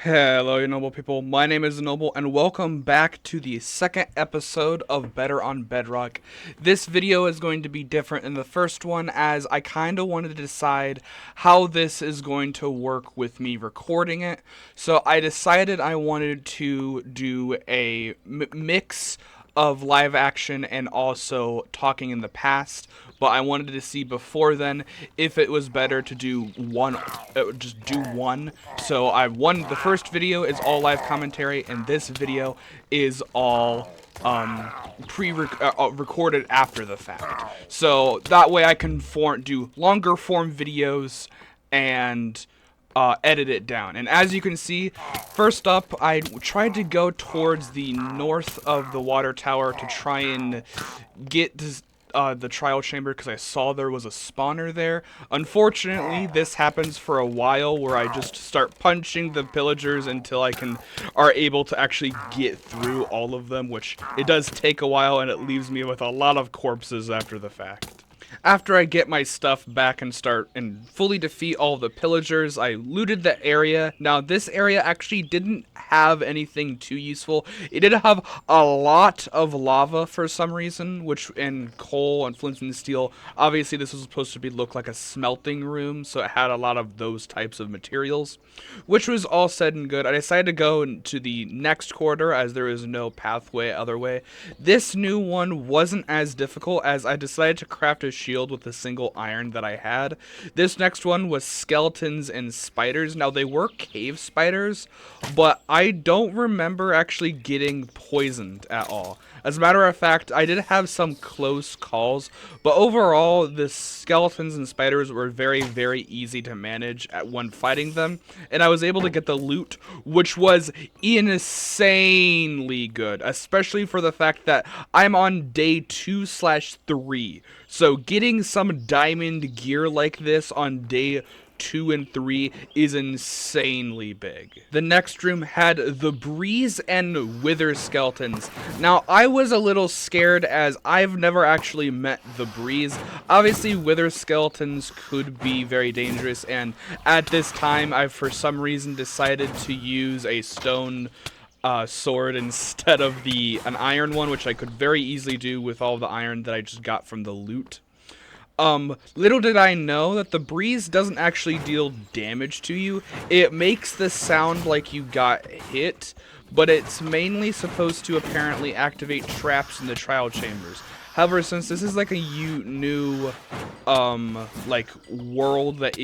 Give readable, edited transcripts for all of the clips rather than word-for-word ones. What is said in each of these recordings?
Hello, you noble people. My name is Noble, and welcome back to the second episode of Better on Bedrock. This video is going to be different than the first one, as I kind of wanted to decide how this is going to work with me recording it. So I decided I wanted to do a mix of live action and also talking in the past, but I wanted to see before then if it was better to do one, just do one. So the first video is all live commentary, and this video is all recorded after the fact. So that way I can do longer form videos and edit it down. And as you can see, first up, I tried to go towards the north of the water tower to try and get the trial chamber, because I saw there was a spawner there. Unfortunately, this happens for a while where I just start punching the pillagers until are able to actually get through all of them, which it does take a while, and it leaves me with a lot of corpses after the fact. After I get my stuff back and start and fully defeat all of the pillagers, I looted the area. Now, this area actually didn't have anything too useful. It did have a lot of lava for some reason, which in coal and flint and steel, obviously this was supposed to look like a smelting room, so it had a lot of those types of materials, which was all said and good. I decided to go to the next corridor as there is no pathway other way. This new one wasn't as difficult, as I decided to craft a shield with a single iron that I had. This next one was skeletons and spiders. Now, they were cave spiders, but I don't remember actually getting poisoned at all. As a matter of fact, I did have some close calls, but overall, the skeletons and spiders were very, very easy to manage when fighting them, and I was able to get the loot, which was insanely good, especially for the fact that I'm on day 2/3. So getting some diamond gear like this on day 2 and 3 is insanely big. The next room had the breeze and wither skeletons. Now, I was a little scared as I've never actually met the breeze. Obviously, wither skeletons could be very dangerous, and at this time, I for some reason decided to use a stone sword instead of an iron one, which I could very easily do with all the iron that I just got from the loot. Little did I know that the breeze doesn't actually deal damage to you. It makes the sound like you got hit, but it's mainly supposed to apparently activate traps in the trial chambers. However, since this is like a new like world that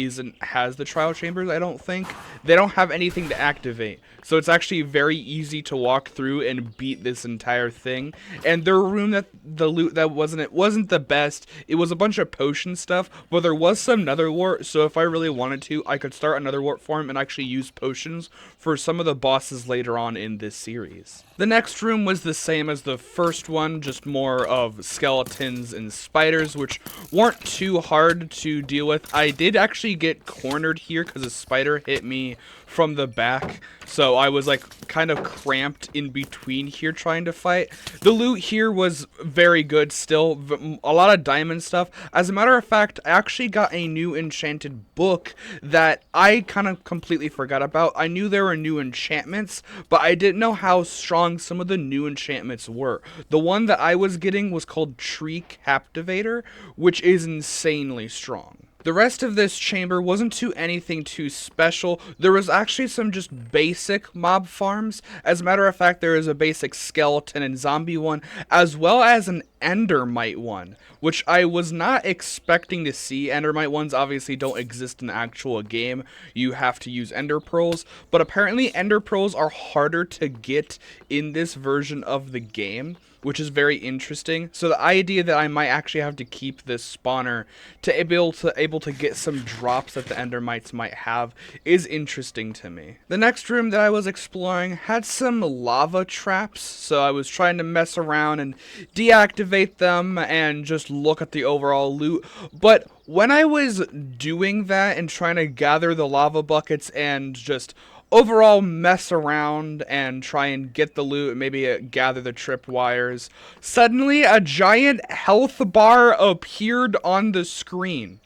has the trial chambers, I don't think they don't have anything to activate. So it's actually very easy to walk through and beat this entire thing. And the room that the loot that wasn't the best. It was a bunch of potion stuff, but there was some nether wart, so if I really wanted to, I could start another wart farm and actually use potions for some of the bosses later on in this series. The next room was the same as the first one, just more of skeletons and spiders, which weren't too hard to deal with. I did actually get cornered here because a spider hit me from the back, so I was like kind of cramped in between here trying to fight. The loot here was very good still, a lot of diamond stuff. As a matter of fact, I actually got a new enchanted book that I kind of completely forgot about. I knew there were new enchantments, but I didn't know how strong some of the new enchantments were. The one that I was getting was called Tree Captivator, which is insanely strong. The rest of this chamber wasn't anything too special. There was actually some just basic mob farms. As a matter of fact, there is a basic skeleton and zombie one, as well as an endermite one, which I was not expecting to see. Endermite ones obviously don't exist in the actual game. You have to use ender pearls, but apparently ender pearls are harder to get in this version of the game, which is very interesting. So the idea that I might actually have to keep this spawner to able to get some drops that the endermites might have is interesting to me. The next room that I was exploring had some lava traps, so I was trying to mess around and deactivate them and just look at the overall loot. But when I was doing that and trying to gather the lava buckets and just overall mess around and try and get the loot and maybe gather the trip wires, suddenly a giant health bar appeared on the screen.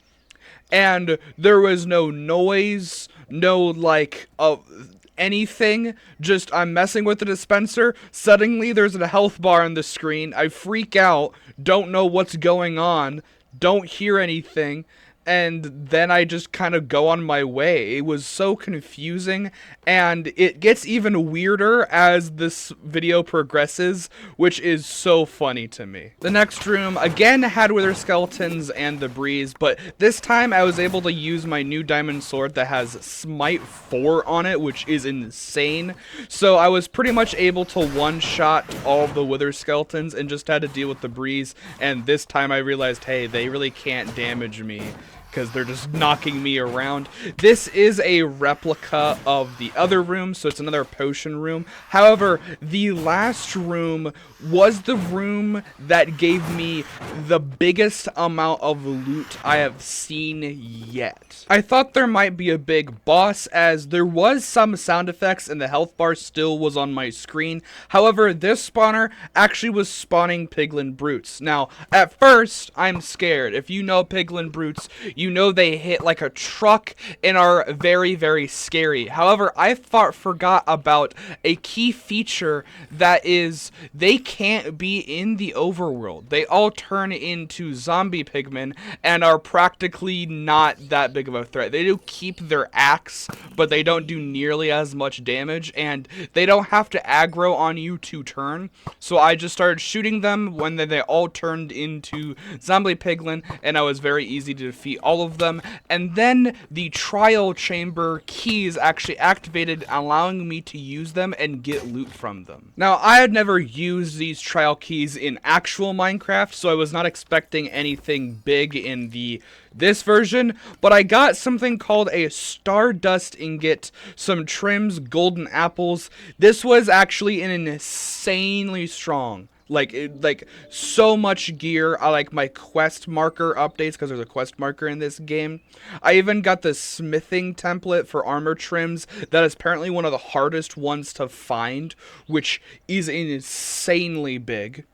And there was no noise, no anything. Just I'm messing with the dispenser. Suddenly there's a health bar on the screen. I freak out, don't know what's going on, don't hear anything, and then I just kind of go on my way. It was so confusing, and it gets even weirder as this video progresses, which is so funny to me. The next room again had wither skeletons and the breeze, but this time I was able to use my new diamond sword that has smite 4 on it, which is insane. So I was pretty much able to one-shot all of the wither skeletons and just had to deal with the breeze, and this time I realized, hey, they really can't damage me, because they're just knocking me around. This is a replica of the other room, so it's another potion room. However, the last room was the room that gave me the biggest amount of loot I have seen yet. I thought there might be a big boss, as there was some sound effects and the health bar still was on my screen. However, this spawner actually was spawning piglin brutes. Now, at first, I'm scared. If you know piglin brutes, you know they hit like a truck and are very, very scary. However, I forgot about a key feature, that is, they can't be in the overworld. They all turn into zombie pigmen and are practically not that big of a threat. They do keep their axe, but they don't do nearly as much damage, and they don't have to aggro on you to turn. So I just started shooting them when they all turned into zombie piglin, and I was very easy to defeat all of them. And then the trial chamber keys actually activated, allowing me to use them and get loot from them. Now, I had never used these trial keys in actual Minecraft, so I was not expecting anything big in this version, but I got something called a stardust ingot, some trims, golden apples. This was actually an insanely strong, like so much gear. I like my quest marker updates, because there's a quest marker in this game. I even got the smithing template for armor trims. That is apparently one of the hardest ones to find, which is insanely big.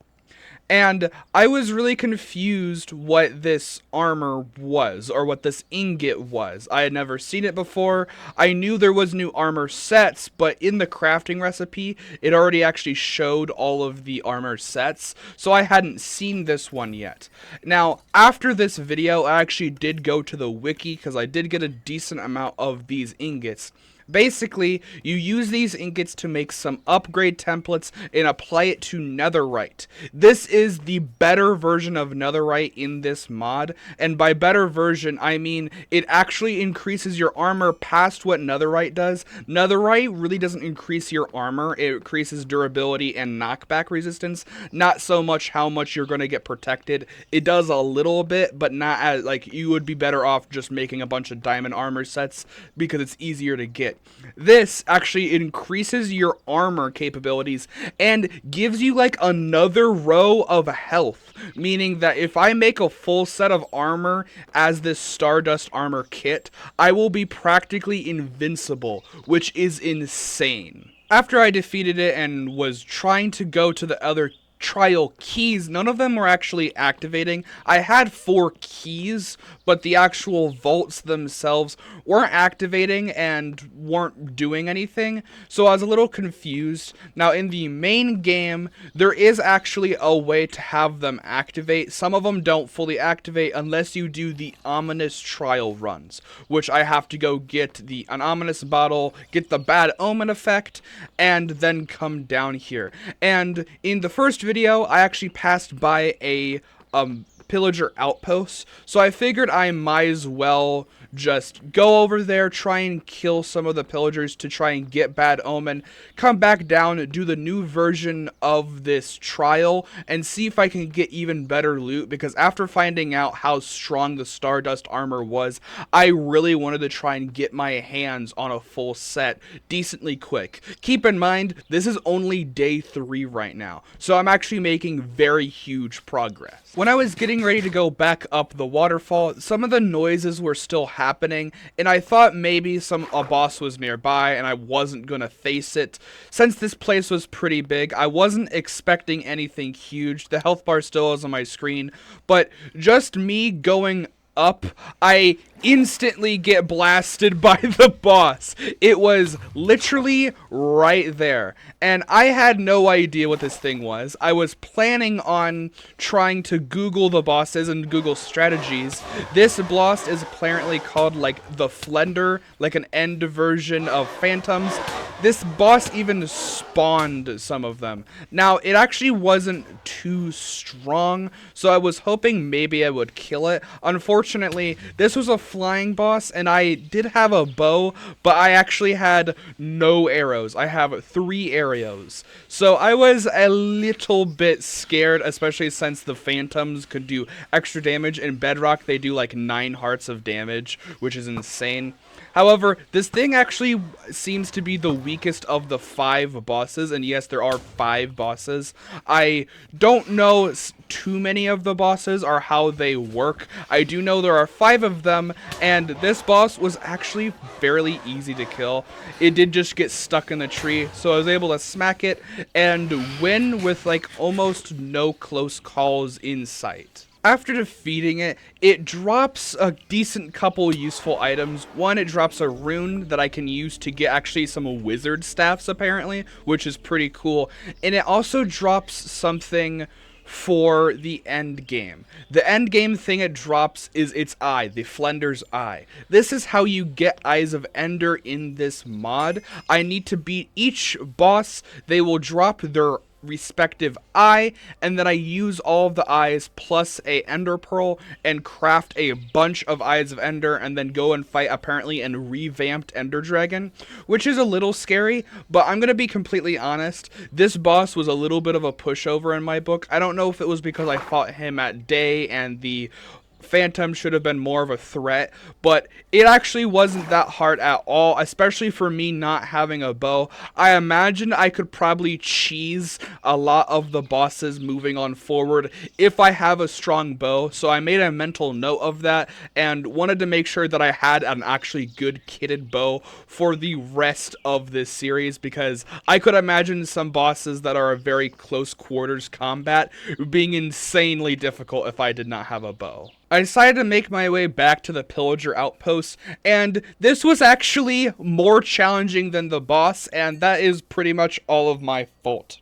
And I was really confused what this armor was, or what this ingot was. I had never seen it before. I knew there was new armor sets, but in the crafting recipe, it already actually showed all of the armor sets, so I hadn't seen this one yet. Now, after this video, I actually did go to the wiki, because I did get a decent amount of these ingots. Basically, you use these ingots to make some upgrade templates and apply it to netherite. This is the better version of netherite in this mod, and by better version, I mean it actually increases your armor past what netherite does. Netherite really doesn't increase your armor, it increases durability and knockback resistance, not so much how much you're going to get protected. It does a little bit, but not as, like, you would be better off just making a bunch of diamond armor sets, because it's easier to get. This actually increases your armor capabilities and gives you like another row of health, meaning that if I make a full set of armor as this Stardust armor kit, I will be practically invincible, which is insane. After I defeated it and was trying to go to the other trial keys, none of them were actually activating. I had 4 keys, but the actual vaults themselves weren't activating and weren't doing anything, so I was a little confused. Now, in the main game, there is actually a way to have them activate. Some of them don't fully activate unless you do the ominous trial runs, which I have to go get an ominous bottle, get the bad omen effect, and then come down here. And in the first video, I actually passed by a pillager outpost, so I figured I might as well just go over there, try and kill some of the pillagers to try and get bad omen, come back down, do the new version of this trial, and see if I can get even better loot, because after finding out how strong the Stardust armor was, I really wanted to try and get my hands on a full set decently quick. Keep in mind, this is only day 3 right now, so I'm actually making very huge progress. When I was getting ready to go back up the waterfall, some of the noises were still happening, and I thought maybe a boss was nearby and I wasn't gonna face it. Since this place was pretty big, I wasn't expecting anything huge. The health bar still is on my screen, but just me going up, I instantly get blasted by the boss. It was literally right there. And I had no idea what this thing was. I was planning on trying to Google the bosses and Google strategies. This boss is apparently called like the Flender, like an end version of Phantoms. This boss even spawned some of them. Now, it actually wasn't too strong, so I was hoping maybe I would kill it. Unfortunately, this was a flying boss, and I did have a bow, but I actually had no arrows. I have 3 arrows. So I was a little bit scared, especially since the Phantoms could do extra damage. In Bedrock, they do like 9 hearts of damage, which is insane. However, this thing actually seems to be the weakest of the 5 bosses, and yes, there are 5 bosses. I don't know too many of the bosses or how they work. I do know there are 5 of them, and this boss was actually fairly easy to kill. It did just get stuck in the tree, so I was able to smack it and win with like almost no close calls in sight. After defeating it, it drops a decent couple useful items. One, it drops a rune that I can use to get actually some wizard staffs apparently, which is pretty cool. And it also drops something for the end game. The end game thing it drops is its eye, the Flender's eye. This is how you get Eyes of Ender in this mod. I need to beat each boss. They will drop their respective eye, and then I use all of the eyes plus a ender pearl and craft a bunch of Eyes of Ender and then go and fight apparently a revamped Ender Dragon, which is a little scary, but I'm gonna be completely honest, this boss was a little bit of a pushover in my book. I don't know if it was because I fought him at day and the Phantom should have been more of a threat, but it actually wasn't that hard at all, especially for me not having a bow. I imagine I could probably cheese a lot of the bosses moving on forward if I have a strong bow, so I made a mental note of that and wanted to make sure that I had an actually good kitted bow for the rest of this series, because I could imagine some bosses that are a very close quarters combat being insanely difficult if I did not have a bow. I decided to make my way back to the Pillager Outpost, and this was actually more challenging than the boss, and that is pretty much all of my fault.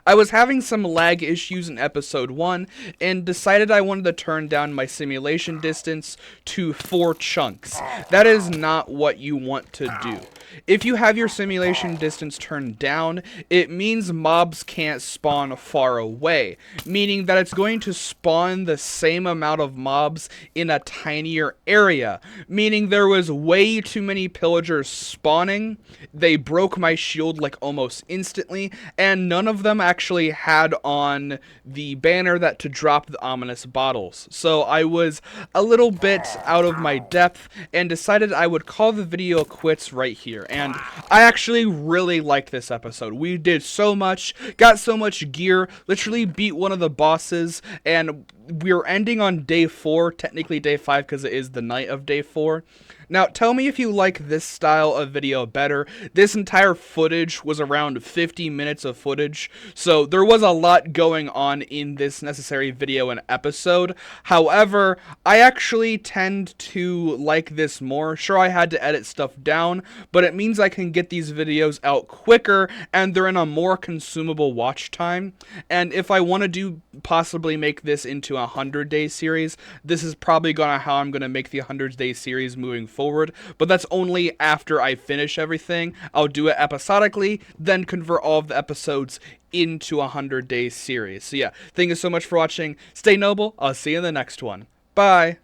I was having some lag issues in episode 1 and decided I wanted to turn down my simulation distance to 4 chunks. That is not what you want to do. If you have your simulation distance turned down, it means mobs can't spawn far away, meaning that it's going to spawn the same amount of mobs in a tinier area, meaning there was way too many pillagers spawning. They broke my shield like almost instantly, and none of them actually had on the banner that to drop the ominous bottles. So I was a little bit out of my depth and decided I would call the video quits right here. And I actually really liked this episode. We did so much, got so much gear, literally beat one of the bosses, and we're ending on day 4, technically day 5 because it is the night of day 4. Now, tell me if you like this style of video better. This entire footage was around 50 minutes of footage, so there was a lot going on in this necessary video and episode. However, I actually tend to like this more. Sure, I had to edit stuff down, but it means I can get these videos out quicker, and they're in a more consumable watch time. And if I want to possibly make this into a 100-day series, this is probably how I'm gonna make the 100-day series moving forward, but that's only after I finish everything. I'll do it episodically, then convert all of the episodes into a 100-day series. So yeah, thank you so much for watching. Stay noble. I'll see you in the next one. Bye.